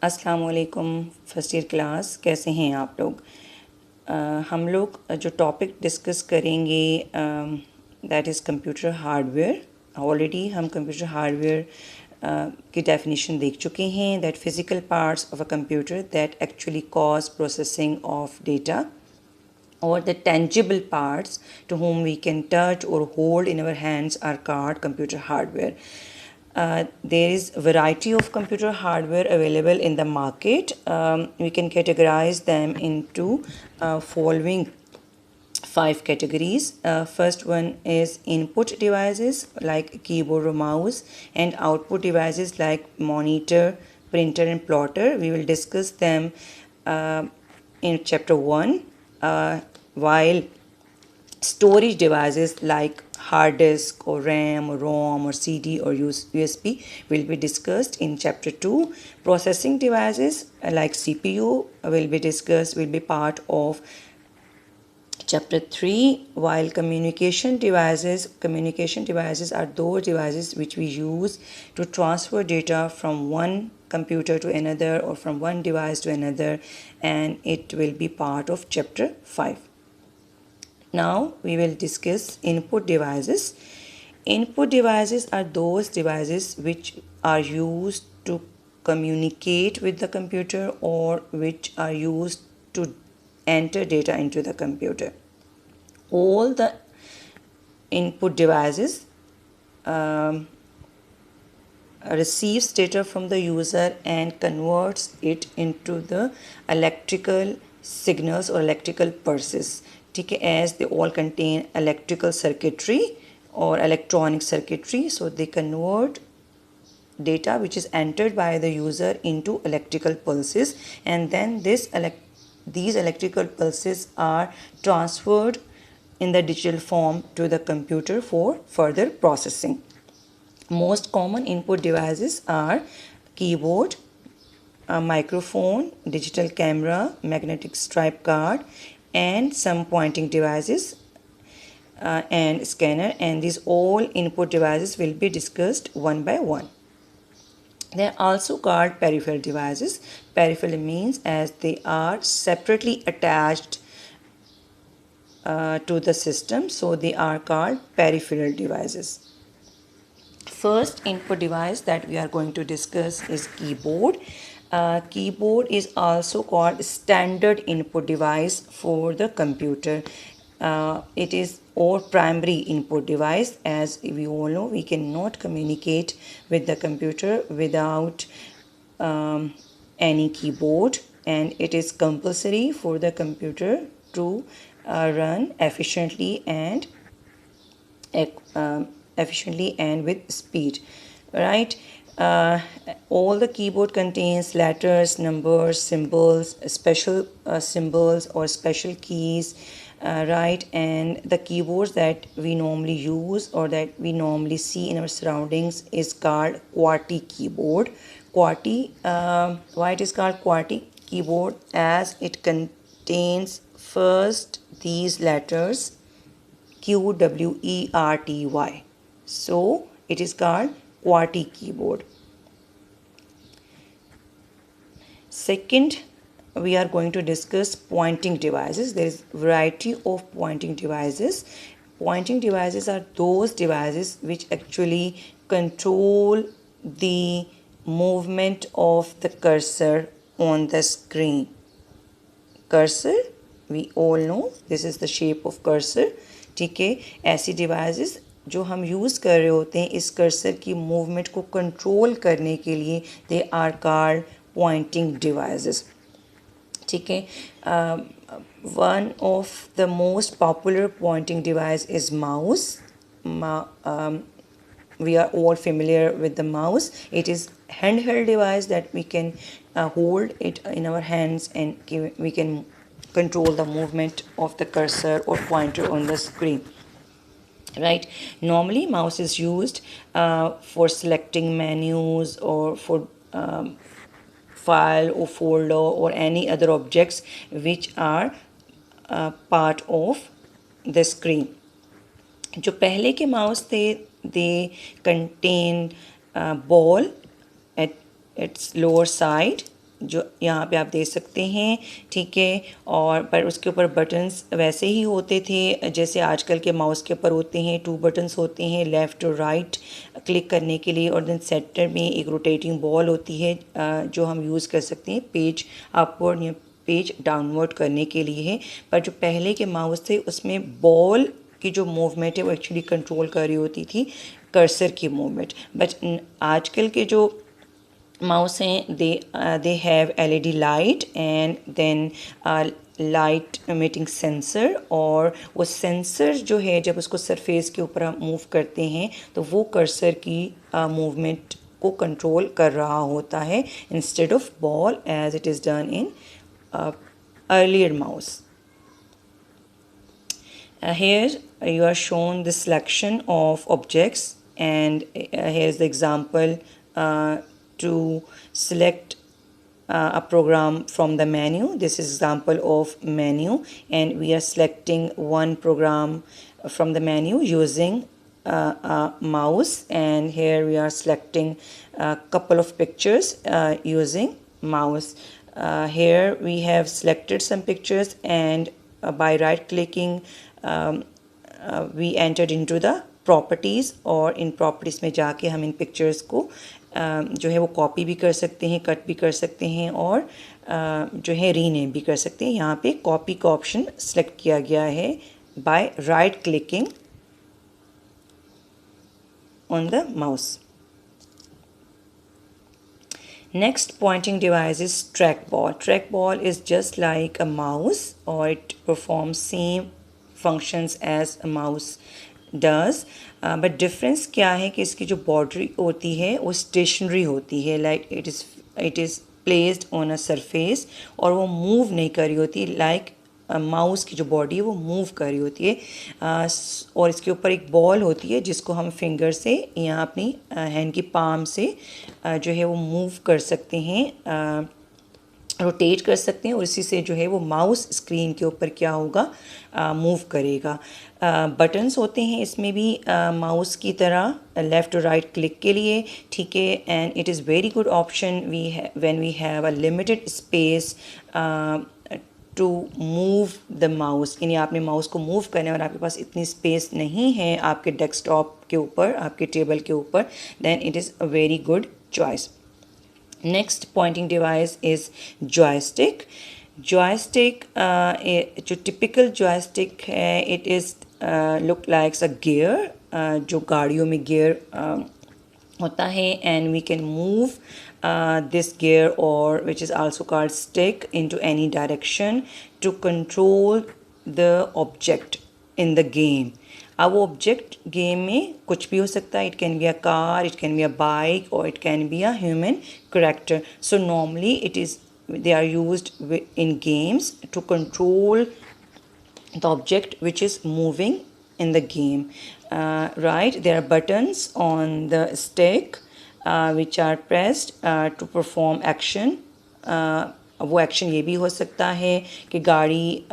अस्सलाम वालेकुम first year class, कैसे हैं आप लोग। हम लोग जो टॉपिक डिस्कस करेंगे that is computer hardware. Already हम कंप्यूटर हार्डवेयर की डेफिनेशन देख चुके हैं, that physical parts of a computer that actually cause processing of data, or the tangible parts to whom we can touch or hold in our hands are called computer hardware. There is a variety of computer hardware available in the market. We can categorize them into following five categories. First one is input devices like keyboard or mouse, and output devices like monitor, printer, and plotter. We will discuss them in chapter 1. While storage devices like hard disk or RAM or ROM or CD or USB will be discussed in chapter 2. Processing devices like CPU will be discussed, will be part of chapter 3. While communication devices are those devices which we use to transfer data from one computer to another or from one device to another, and it will be part of chapter 5. Now we will discuss input devices. Input devices are those devices which are used to communicate with the computer or which are used to enter data into the computer. All the input devices receives data from the user and converts it into the electrical signals or electrical pulses. As they all contain electrical circuitry or electronic circuitry, so they convert data which is entered by the user into electrical pulses, and then these electrical pulses are transferred in the digital form to the computer for further processing. Most common input devices are keyboard, a microphone, digital camera, magnetic stripe card, and some pointing devices and scanner, and these all input devices will be discussed one by one. They are also called peripheral devices. Peripheral means as they are separately attached to the system, so they are called peripheral devices. First input device that we are going to discuss is keyboard. Keyboard is also called standard input device for the computer. It is our primary input device. As we all know, we cannot communicate with the computer without any keyboard, and it is compulsory for the computer to run efficiently and with speed, right? All the keyboard contains letters, numbers, symbols, special symbols or special keys, right? And the keyboards that we normally use or that we normally see in our surroundings is called QWERTY keyboard. QWERTY, why it is called QWERTY keyboard? As it contains first these letters QWERTY. So it is called QWERTY keyboard. Second, we are going to discuss pointing devices. There is a variety of pointing devices. Pointing devices are those devices which actually control the movement of the cursor on the screen. Cursor, we all know this is the shape of cursor. ठीक है, ऐसी devices जो हम use कर रहे होते हैं इस कर्सर की मूवमेंट को कंट्रोल करने के लिए, they are called pointing devices. ठीक है, one of the most popular pointing device is mouse. We are all familiar with the mouse. It is handheld device that we can hold it in our hands and we can control the movement of the cursor or pointer on the screen, right? Normally mouse is used for selecting menus or for file or folder or any other objects which are part of the screen. जो पहले के mouse थे, they contain ball at its lower side. जो यहाँ पे आप देख सकते हैं, ठीक है। और पर उसके ऊपर बटन्स वैसे ही होते थे जैसे आजकल के माउस के ऊपर होते हैं। 2 बटन्स होते हैं, लेफ़्ट और राइट क्लिक करने के लिए, और देन सेंटर में एक रोटेटिंग बॉल होती है जो हम यूज़ कर सकते हैं पेज अपवर्ड या पेज डाउनवर्ड करने के लिए है। पर जो पहले के माउस थे उसमें बॉल की जो मूवमेंट है वो एक्चुअली कंट्रोल कर रही होती थी कर्सर की मूवमेंट। बट आजकल के जो mouse हैं they have LED light and then light emitting sensor, और वो सेंसर जो है जब उसको सरफेस के ऊपर हम मूव करते हैं तो वो कर्सर की मूवमेंट को कंट्रोल कर रहा होता है instead of ball as it is done in earlier mouse. Here you are shown the selection of objects, and here is the example to select a program from the menu. This is example of menu, and we are selecting one program from the menu using a mouse, and here we are selecting a couple of pictures using mouse. Here we have selected some pictures, and by right clicking we entered into the properties, और इन properties में जाके हम इन pictures को जो है वो copy भी कर सकते हैं, कट भी कर सकते हैं, और जो है रीनेम भी कर सकते हैं. यहाँ पे कॉपी का ऑप्शन सेलेक्ट किया गया है by right clicking on the mouse. Next pointing device is trackball. Trackball is just like a mouse, or it performs same functions as a mouse does. But difference क्या है कि इसकी जो border होती है वो स्टेशनरी होती है, like it is placed on a surface, और वो मूव नहीं कर रही होती लाइक माउस की जो बॉडी है वो मूव कर रही होती है. और इसके ऊपर एक बॉल होती है जिसको हम फिंगर से यहाँ अपनी हैंड की पाम से जो है वो मूव कर सकते हैं, रोटेट कर सकते हैं, और इसी से जो है वो माउस स्क्रीन के ऊपर क्या होगा, मूव करेगा. बटन्स होते हैं इसमें भी माउस की तरह लेफ़्ट और राइट क्लिक के लिए, ठीक है. And it is very good option when we have a limited space to move the mouse. यानी आपने माउस को मूव करना है और आपके पास इतनी स्पेस नहीं है आपके डेस्कटॉप के ऊपर, आपके टेबल के ऊपर, then it is a very good choice. Next pointing device is joystick. Joystick, जो typical joystick है, it is look like a gear, जो गाड़ियों में gear होता है, and we can move this gear, or which is also called stick, into any direction to control the object in the game. अब वो object game में कुछ भी हो सकता है. It can be a car, it can be a bike, और it can be a human character. So normally it is they are used in games to control the object which is moving in the game. Right, there are buttons on the stick which are pressed to perform action. वो action ये भी हो सकता है कि गाड़ी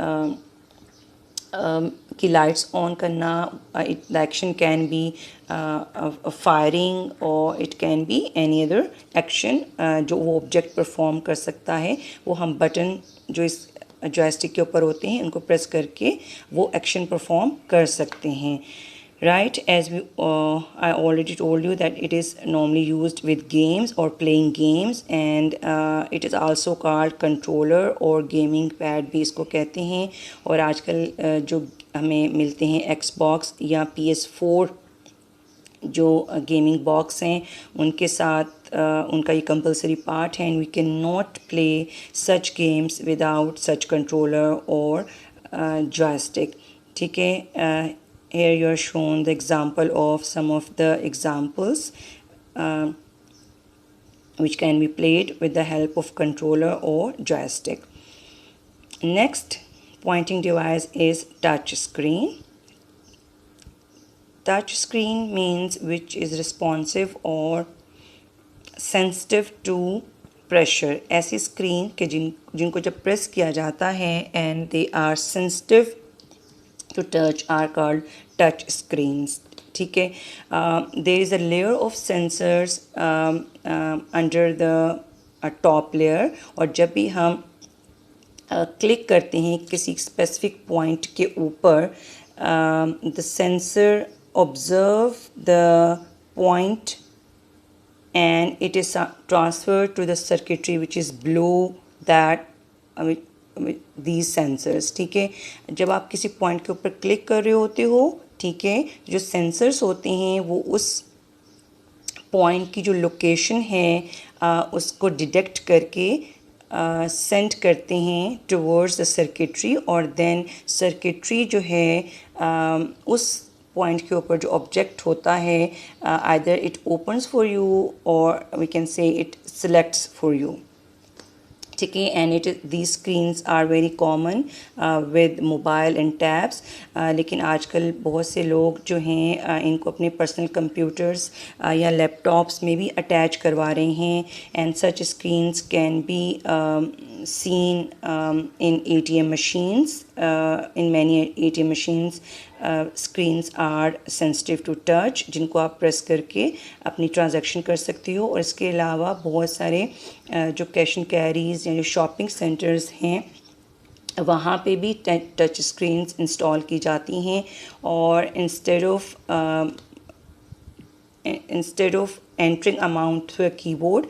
की lights on करना. The action can be firing, और it can be any other action जो वो ऑब्जेक्ट परफॉर्म कर सकता है. वो हम बटन जो इस जॉयस्टिक के ऊपर होते हैं उनको प्रेस करके वो एक्शन परफॉर्म कर सकते हैं. Right, as I already told you that it is normally used with games or playing games, and it is also called controller or gaming pad भी इसको कहते हैं. और आजकल जो हमें मिलते हैं Xbox या PS4 जो गेमिंग बॉक्स हैं उनके साथ उनका ये कंपलसरी पार्ट है, and we can not play such games without such controller और जॉयस्टिक. ठीक है. Here you are shown the example of some of the examples which can be played with the help of controller or joystick. Next pointing device is touch screen. Touch screen means which is responsive or sensitive to pressure. ऐसी screen के जिनको जब press किया जाता है and they are sensitive to touch are called touch screens. ठीक है. There is a layer of sensors under the top layer, और जब भी हम क्लिक करते हैं किसी स्पेसिफिक पॉइंट के ऊपर, the sensor observe the point and it is transferred to the circuitry which is below that these sensors. ठीक है, जब आप किसी पॉइंट के ऊपर क्लिक कर रहे होते हो, ठीक है, जो सेंसर्स होते हैं वो उस पॉइंट की जो लोकेशन है उसको डिटेक्ट करके सेंड करते हैं टुवर्ड्स द सर्किटरी, और देन सर्किटरी जो है उस पॉइंट के ऊपर जो ऑब्जेक्ट होता है either it opens for you और we can say it selects for you. ठीक है, and it these screens are very common with mobile and tabs. लेकिन आजकल बहुत से लोग जो हैं इनको अपने पर्सनल कंप्यूटर्स या लैपटॉप्स में भी अटैच करवा रहे हैं, and such screens can be seen in ATM machines. In many ATM machines, screens are sensitive to touch, जिनको आप प्रेस करके अपनी ट्रांजैक्शन कर सकते हो. और इसके अलावा बहुत सारे जो कैश एंड कैरीज या जो शॉपिंग सेंटर्स हैं वहाँ पे भी टच स्क्रीन्स इंस्टॉल की जाती हैं, और instead of entering amount through a keyboard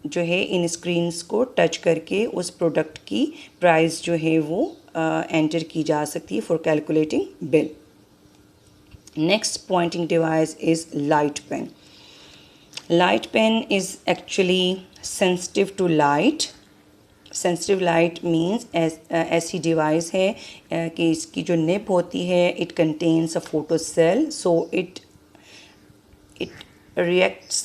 जो है इन स्क्रीन्स को टच करके उस प्रोडक्ट की प्राइस जो है वो एंटर की जा सकती है for calculating bill. Next pointing device is light pen. Light pen is actually sensitive to light. Sensitive light means ऐसी डिवाइस है कि इसकी जो निब होती है it contains a photo cell, so it reacts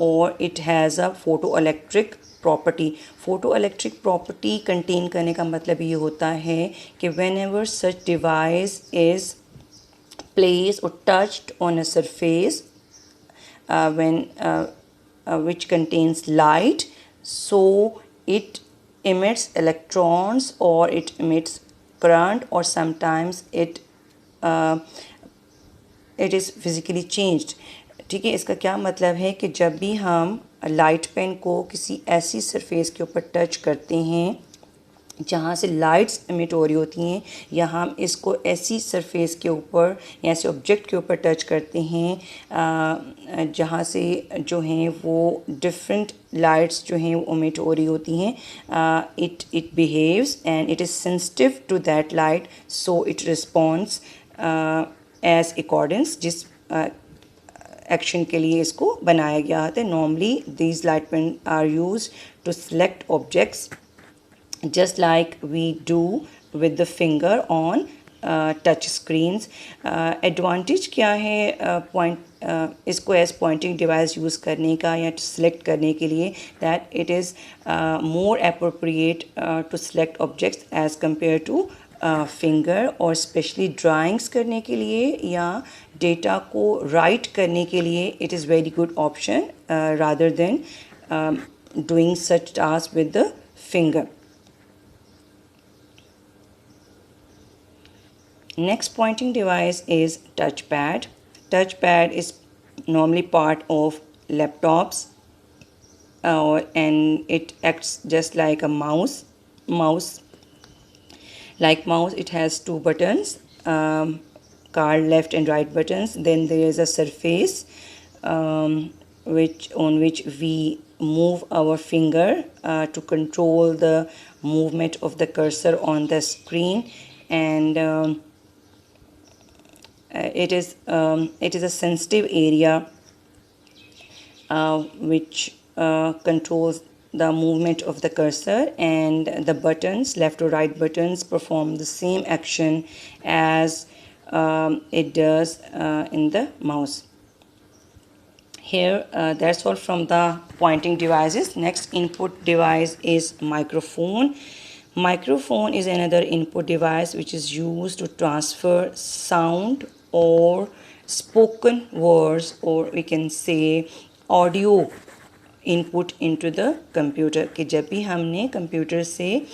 or it has a photoelectric property. Photoelectric property contain करने का मतलब ये होता है कि whenever such device is placed or touched on a surface which contains light, so it emits electrons or it emits current, or sometimes it is physically changed. ठीक है, इसका क्या मतलब है कि जब भी हम लाइट पेन को किसी ऐसी सरफेस के ऊपर टच करते हैं जहाँ से लाइट्स एमिट हो रही होती हैं, या हम इसको ऐसी सरफेस के ऊपर या ऐसे ऑब्जेक्ट के ऊपर टच करते हैं जहाँ से जो हैं वो डिफरेंट लाइट्स जो हैं वो एमिट हो रही होती हैं, it behaves and it is sensitive to that light, so it responds as accordance जिस एक्शन के लिए इसको बनाया गया है. Normally these light pen are use to select objects just like we do with the finger on touch screens. Advantage क्या है इसको एज पॉइंटिंग डिवाइस यूज़ करने का या सिलेक्ट करने के लिए, that it is more appropriate to select objects as compare to finger, और स्पेशली ड्राइंग्स करने के लिए या डेटा को राइट करने के लिए it is very good option rather than doing such task with the finger. Next pointing device is touchpad. Touchpad is normally part of laptops and it acts just like a mouse. Like mouse, it has two buttons, called left and right buttons. Then there is a surface on which we move our finger to control the movement of the cursor on the screen, and it is a sensitive area which controls the movement of the cursor, and the buttons, left or right buttons, perform the same action as it does in the mouse. Here that's all from the pointing devices. Next input device is microphone. Microphone is another input device which is used to transfer sound or spoken words, or we can say audio input into the computer. कि जब भी हमने computer से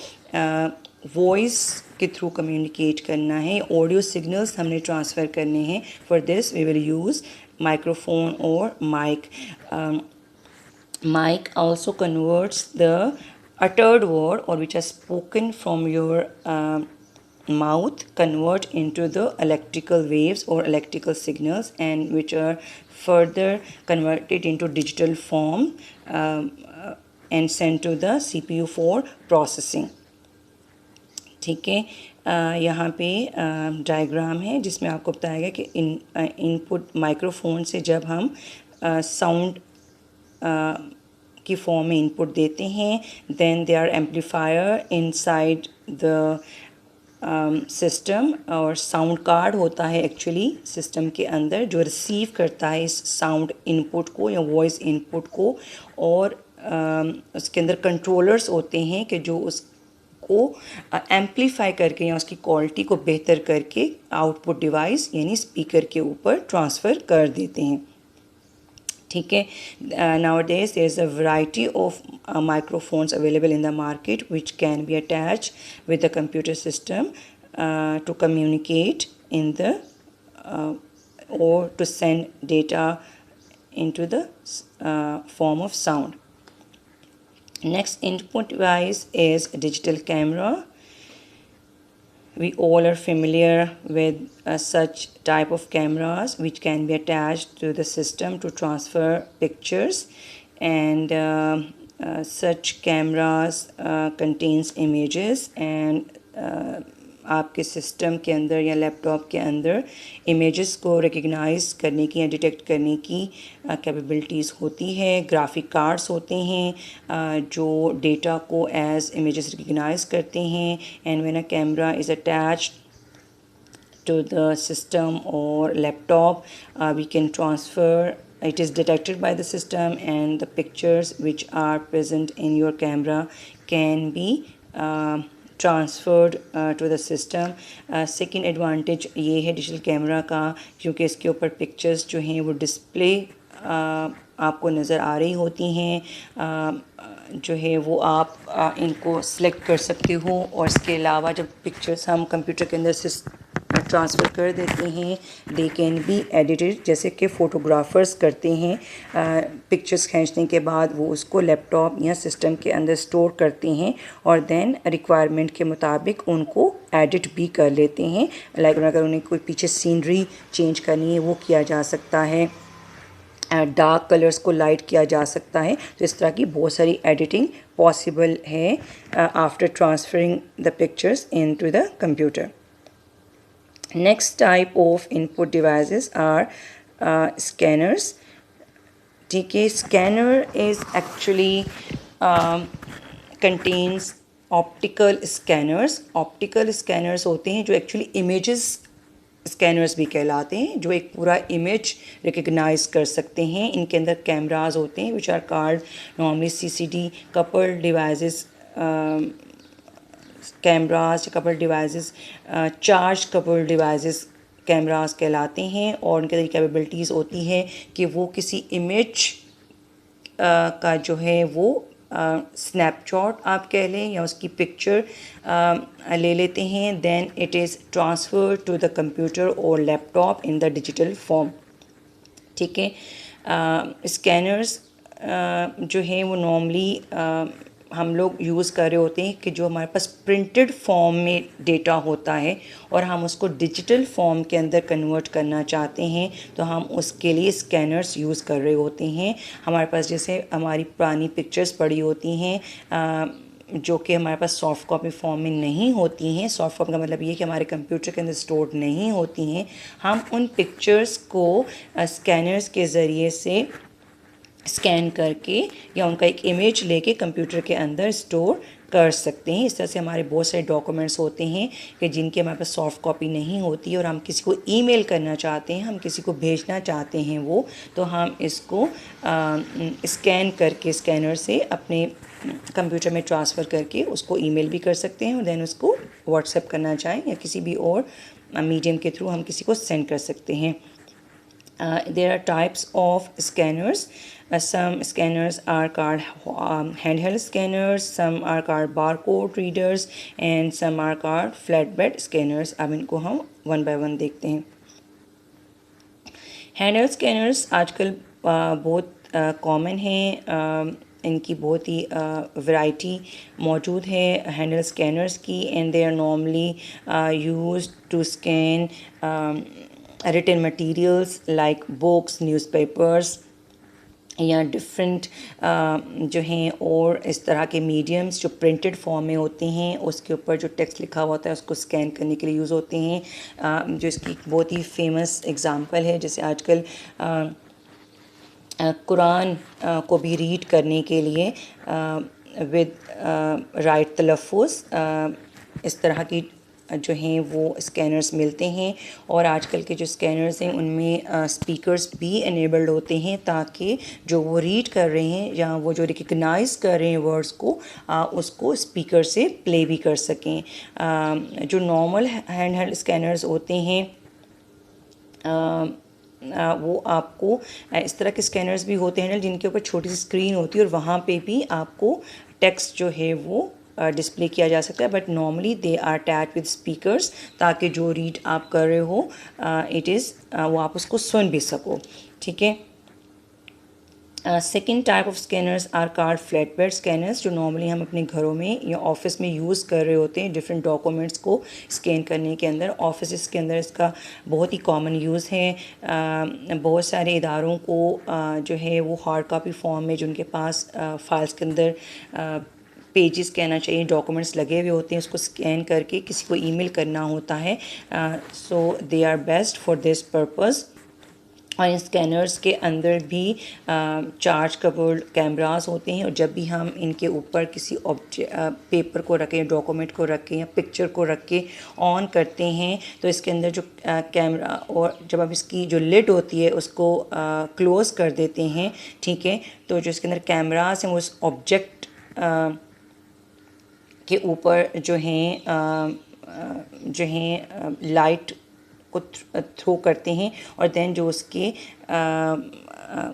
voice के through communicate करना है, audio signals हमने transfer करने हैं, for this we will use microphone और mic. Mic also converts the uttered word or which are spoken from your mouth convert into the electrical waves or electrical signals, and which are further converted into digital form and sent to the CPU for processing. ठीक है, यहाँ पे diagram है जिसमें आपको बताएगा कि input microphone से जब हम साउंड की फॉर्म में इनपुट देते हैं, then they are amplifier inside the system, और साउंड कार्ड होता है एक्चुअली सिस्टम के अंदर जो रिसीव करता है इस साउंड इनपुट को या वॉइस इनपुट को, और उसके अंदर कंट्रोलर्स होते हैं कि जो उसको एम्पलीफाई करके या उसकी क्वालिटी को बेहतर करके आउटपुट डिवाइस यानी स्पीकर के ऊपर ट्रांसफ़र कर देते हैं। ठीक है, nowadays there is a variety of microphones available in the market which can be attached with the computer system to communicate in the or to send data into the form of sound. Next input device is a digital camera. We all are familiar with such type of cameras which can be attached to the system to transfer pictures, and such cameras contains images, and आपके system के अंदर या laptop के अंदर images को recognise करने की या डिटेक्ट करने की कैपेबिलिटीज़ होती है। ग्राफिक कार्ड्स होते हैं जो डेटा को एज इमेजेस रिकग्नाइज करते हैं, and when a camera is attached to the system or laptop, we can transfer, it is detected by the system, and the pictures which are present in your camera can be transferred to the system. Second advantage ये है digital camera का, क्योंकि इसके ऊपर pictures जो हैं वो display आपको नज़र आ रही होती हैं, जो है वो आप इनको सेलेक्ट कर सकते हो, और इसके अलावा जब पिक्चर्स हम कंप्यूटर के अंदर से ट्रांसफ़र कर देते हैं, दे कैन बी एडिटेड, जैसे कि फ़ोटोग्राफ़र्स करते हैं। पिक्चर्स खींचने के बाद वो उसको लैपटॉप या सिस्टम के अंदर स्टोर करते हैं, और देन रिक्वायरमेंट के मुताबिक उनको एडिट भी कर लेते हैं। लाइक अगर उन्हें कोई पीछे सीनरी चेंज करनी है वो किया जा सकता है, डार्क कलर्स को लाइट किया जा सकता है। तो इस तरह की बहुत सारी एडिटिंग पॉसिबल है after transferring the pictures into the computer. Next type of input devices are scanners. ठीक है, scanner is actually contains optical scanners. Optical scanners होते हैं जो actually images स्कैनर्स भी कहलाते हैं, जो एक पूरा इमेज रिकग्नाइज कर सकते हैं। इनके अंदर कैमराज होते हैं which are called normally CCD coupled devices, cameras couple devices, charge couple devices cameras कहलाते हैं, और उनके अंदर कैपेबिलिटीज़ होती है कि वो किसी इमेज का जो है वो स्नैपशॉट आप कह लें या उसकी पिक्चर ले लेते हैं, then it is transfer to the computer और laptop in the digital form. ठीक है, स्कैनर्स जो हैं वो नॉर्मली हम लोग यूज़ कर रहे होते हैं कि जो हमारे पास प्रिंटेड फॉर्म में डेटा होता है और हम उसको डिजिटल फॉर्म के अंदर कन्वर्ट करना चाहते हैं, तो हम उसके लिए स्कैनर्स यूज़ कर रहे होते हैं। हमारे पास जैसे हमारी पुरानी पिक्चर्स पड़ी होती हैं जो कि हमारे पास सॉफ्ट कॉपी फॉर्म में नहीं होती हैं। सॉफ्ट कॉपी का मतलब ये कि हमारे कंप्यूटर के अंदर स्टोर नहीं होती हैं। हम उन पिक्चर्स को स्कैनर्स के ज़रिए से स्कैन करके या उनका एक इमेज लेके कंप्यूटर के अंदर स्टोर कर सकते हैं। इस तरह से हमारे बहुत सारे डॉक्यूमेंट्स होते हैं कि जिनकी हमारे पास सॉफ्ट कॉपी नहीं होती और हम किसी को ईमेल करना चाहते हैं, हम किसी को भेजना चाहते हैं वो, तो हम इसको स्कैन करके स्कैनर से अपने कंप्यूटर में ट्रांसफ़र करके उसको ईमेल भी कर सकते हैं, और देन उसको व्हाट्सएप करना चाहें या किसी भी और मीडियम के थ्रू हम किसी को सेंड कर सकते हैं। There are types of scanners. Some scanners are called handheld scanners, some are called barcode readers, and some are called flatbed scanners. अब इनको हम वन बाय वन देखते हैं। हैंडहेल्ड स्कैनर्स आजकल बहुत कॉमन हैं, इनकी बहुत ही वैरायटी मौजूद है हैंडल स्कैनर्स की, and they are normally used to scan written materials like books, newspapers या डिफरेंट जो हैं और इस तरह के मीडियम्स जो प्रिंटेड फॉर्म में होते हैं, उसके ऊपर जो टेक्स्ट लिखा हुआ होता है उसको स्कैन करने के लिए यूज़ होते हैं। जो इसकी बहुत ही फेमस एग्ज़ाम्पल है, जैसे आजकल कुरान को भी रीड करने के लिए विद राइट तलफ़ुज़ इस तरह की जो हैं वो स्कैनर्स मिलते हैं। और आजकल के जो स्कैनर्स हैं उनमें स्पीकर्स भी इनेबल्ड होते हैं, ताकि जो वो रीड कर रहे हैं या वो जो रिकग्नाइज़ कर रहे हैं वर्ड्स को उसको स्पीकर से प्ले भी कर सकें। जो नॉर्मल हैंड हेल्ड स्कैनर्स होते हैं वो आपको इस तरह के स्कैनर्स भी होते हैं जिनके ऊपर छोटी सी स्क्रीन होती है और वहाँ पे भी आपको टेक्स्ट जो है वो डिस्प्ले किया जा सकता है, but normally they are attach with speakers, ताकि जो रीड आप कर रहे हो वो आप उसको सुन भी सको। ठीक है। Second type of scanners are card flat bed scanners, जो नॉर्मली हम अपने घरों में या ऑफिस में यूज़ कर रहे होते हैं डिफरेंट डॉक्यूमेंट्स को स्कैन करने के अंदर। ऑफिस के अंदर इसका बहुत ही कॉमन यूज़ है। बहुत सारे इदारों को जो है वो हार्ड कापी फॉर्म में जो उनके पास फाइल्स के अंदर पेजेस कहना चाहिए, डॉक्यूमेंट्स लगे हुए होते हैं, उसको स्कैन करके किसी को ईमेल करना होता है। So they are best for this purpose. और इन स्कैनर्स के अंदर भी चार्ज कवर्ड कैमरास होते हैं, और जब भी हम इनके ऊपर किसी पेपर को रखें, डॉक्यूमेंट को रखें या पिक्चर को रख के ऑन करते हैं तो इसके अंदर जो कैमरा, और जब आप इसकी जो लिड होती है उसको क्लोज़ कर देते हैं, ठीक है, तो जो इसके अंदर कैमरास हैं वो उस ऑब्जेक्ट के ऊपर जो हैं लाइट को थ्रो करते हैं, और देन जो उसके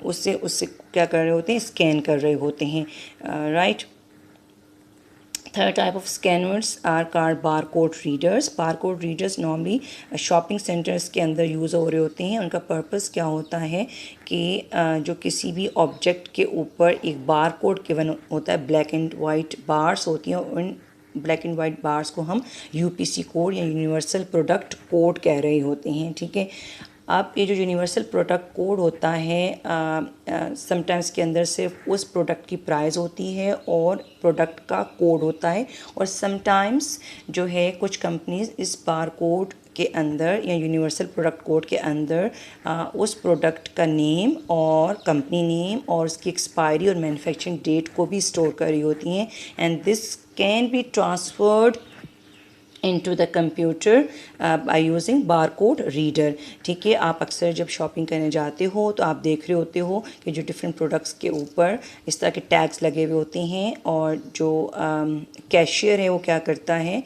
उससे क्या कर रहे होते हैं, स्कैन कर रहे होते हैं। Right. Third type of scanners are car bar code readers. Bar code readers normally shopping centres के अंदर यूज़ हो रहे होते हैं। उनका पर्पस क्या होता है कि जो किसी भी ऑब्जेक्ट के ऊपर एक बार कोड गिवन होता है, ब्लैक एंड वाइट बार्स होती हैं, उन ब्लैक एंड वाइट बार्स को हम यूपीसी कोड या यूनिवर्सल प्रोडक्ट कोड कह रहे होते हैं। ठीक है। अब ये जो यूनिवर्सल प्रोडक्ट कोड होता है, समटाइम्स के अंदर सिर्फ उस प्रोडक्ट की प्राइस होती है और प्रोडक्ट का कोड होता है, और समटाइम्स जो है कुछ कंपनीज इस बार कोड के अंदर या यूनिवर्सल प्रोडक्ट कोड के अंदर उस प्रोडक्ट का नेम और कंपनी नेम और उसकी एक्सपायरी और मैन्युफैक्चरिंग डेट को भी स्टोर कर रही होती हैं, and this can be transferred into the computer by using barcode reader। ठीक है। आप अक्सर जब शॉपिंग करने जाते हो तो आप देख रहे होते हो कि जो डिफरेंट प्रोडक्ट्स के ऊपर इस तरह के टैग्स लगे हुए होते हैं, और जो कैशियर है वो क्या करता है,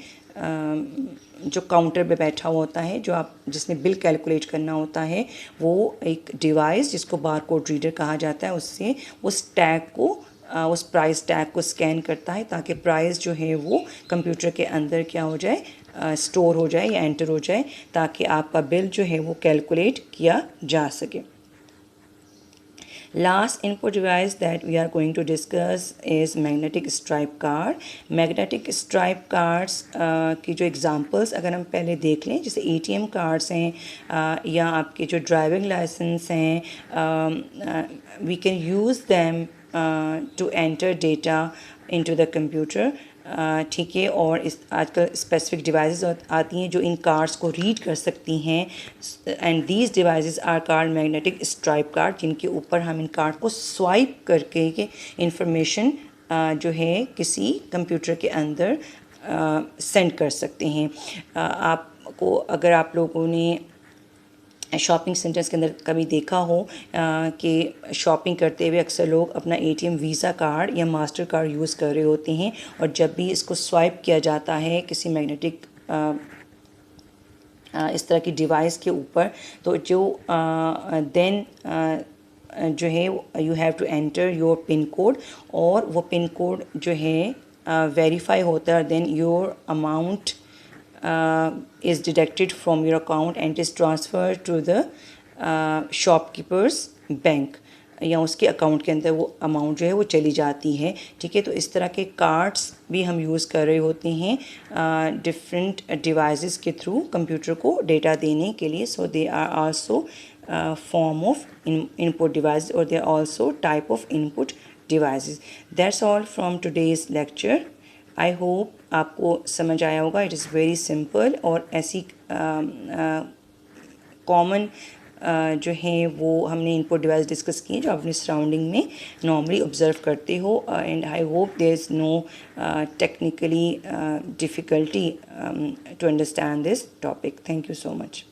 जो काउंटर पे बैठा हुआ होता है, जिसने बिल कैलकुलेट करना होता है, वो एक डिवाइस जिसको बारकोड रीडर कहा जाता है, उससे उस टैग को उस प्राइस टैग को स्कैन करता है, ताकि प्राइस जो है वो कंप्यूटर के अंदर क्या हो जाए, स्टोर हो जाए या एंटर हो जाए, ताकि आपका बिल जो है वो कैलकुलेट किया जा सके। Last input device that we are going to discuss is magnetic stripe card। magnetic stripe cards की जो examples अगर हम पहले देख लें, जैसे ATM cards हैं या आपके जो ड्राइविंग लाइसेंस हैं, we can use them to enter data into the computer। ठीक है। और इस आजकल स्पेसिफिक डिवाइसेस आती हैं जो इन कार्ड्स को रीड कर सकती हैं, and these devices are card magnetic stripe card, जिनके ऊपर हम इन कार्ड को स्वाइप करके के इंफॉर्मेशन जो है किसी कंप्यूटर के अंदर सेंड कर सकते हैं। आपको अगर आप लोगों ने शॉपिंग सेंटर्स के अंदर कभी देखा हो कि शॉपिंग करते हुए अक्सर लोग अपना ATM वीज़ा कार्ड या मास्टर कार्ड यूज़ कर रहे होते हैं, और जब भी इसको स्वाइप किया जाता है किसी मैग्नेटिक इस तरह की डिवाइस के ऊपर, तो जो देन जो है you have to enter your PIN code, और वो पिन कोड जो है वेरीफाई होता है, then your amount is deducted from your account and is transferred to the shopkeeper's bank। या उसके अकाउंट के अंदर वो अमाउंट जो है वो चली जाती है। ठीक है, तो इस तरह के कार्ड्स भी हम यूज़ कर रहे होते हैं डिफरेंट डिवाइसेस के थ्रू कंप्यूटर को डेटा देने के लिए। So they are also form of input devices, or they are also type of input devices. That's all from today's lecture. I hope आपको समझ आया होगा. It is very simple और ऐसी कॉमन जो हैं वो हमने इनपुट डिवाइस डिस्कस किए जो आप अपनी सराउंडिंग में नॉर्मली ऑब्ज़र्व करते हो. And I hope there is no technically difficulty to understand this topic. Thank you so much.